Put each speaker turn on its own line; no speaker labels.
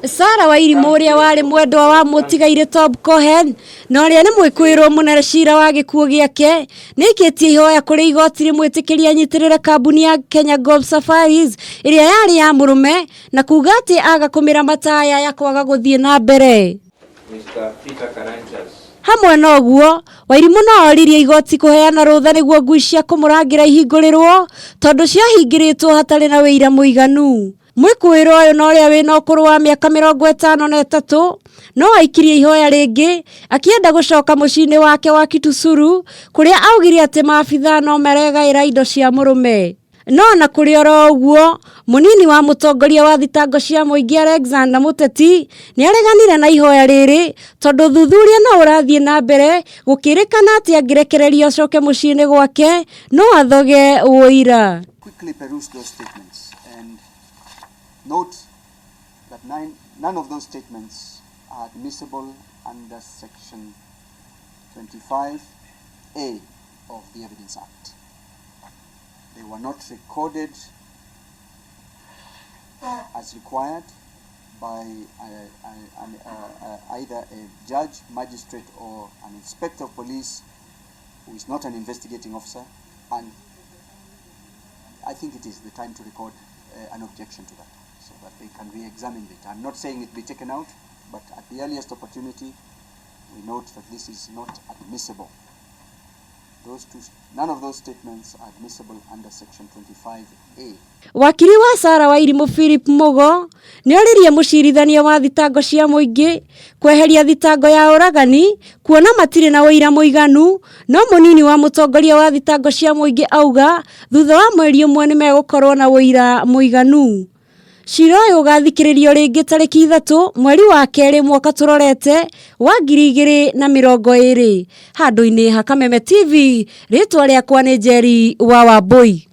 CIRA Wairimu uria wari mwendwa wa mutigaire Tob Cohen no ria ni mwikwirwo munene CIRA wa gikuo giake nikitie ihoya kuri igoti rimuitikirie anyitirire kambuni ya Kenya Golf Safaris iria yari ya murume na kuga ati agakumira mataya ya kwaga guthie na mbere. Hamwe na guo Wairimu no oririe igoti kuheana rutha niguo ngui cia kumurangira ihingurirwo tondu ciahingiritwo hatari na wira muiganu. Mwikwirwo uyu no ria wina ukuru wa miaka 53 no aikirie ihoya ringi akienda gucoka mucini wake wa Kitusuru kuria augire ati maabitha no maregaira indo cia murume. No na kuri oro uguo munini wa mutongoria wa thitango cia muingi Alexander Muteti ni areganire na ihoya riri tondu thuthuria no urathie na mbere gukirikana ati angirekererio coke mucini gwake no athoge uira.
Quickly peruse those statements and note that none of those statements are admissible under section 25A of the Evidence Act. They were not recorded as required by either a judge, magistrate or an inspector of police who is not an investigating officer, and I think it is the time to record an objection to that so that they can re-examine it. I'm not saying it be taken out, but at the earliest opportunity we note that this is not admissible. None of those statements are admissible under section 25A.
Wakiri wa CIRA Wairimu Philip Mugo ni oririe mucirithania wa thitango cia muingi kweheria thitango ya uragani kuona matire na wira muiganu no munini wa mutongoria wa thitango cia muingi auga thutha wa mweri umwe ni megukorwo na wira muiganu. CIRA uyu ugathikiririo ringi tariki 3 mweri wa keri mwaka turorete wa 2020 handu-ini ha Kameme TV ritwa riakwa ni Njeri wa Wambui.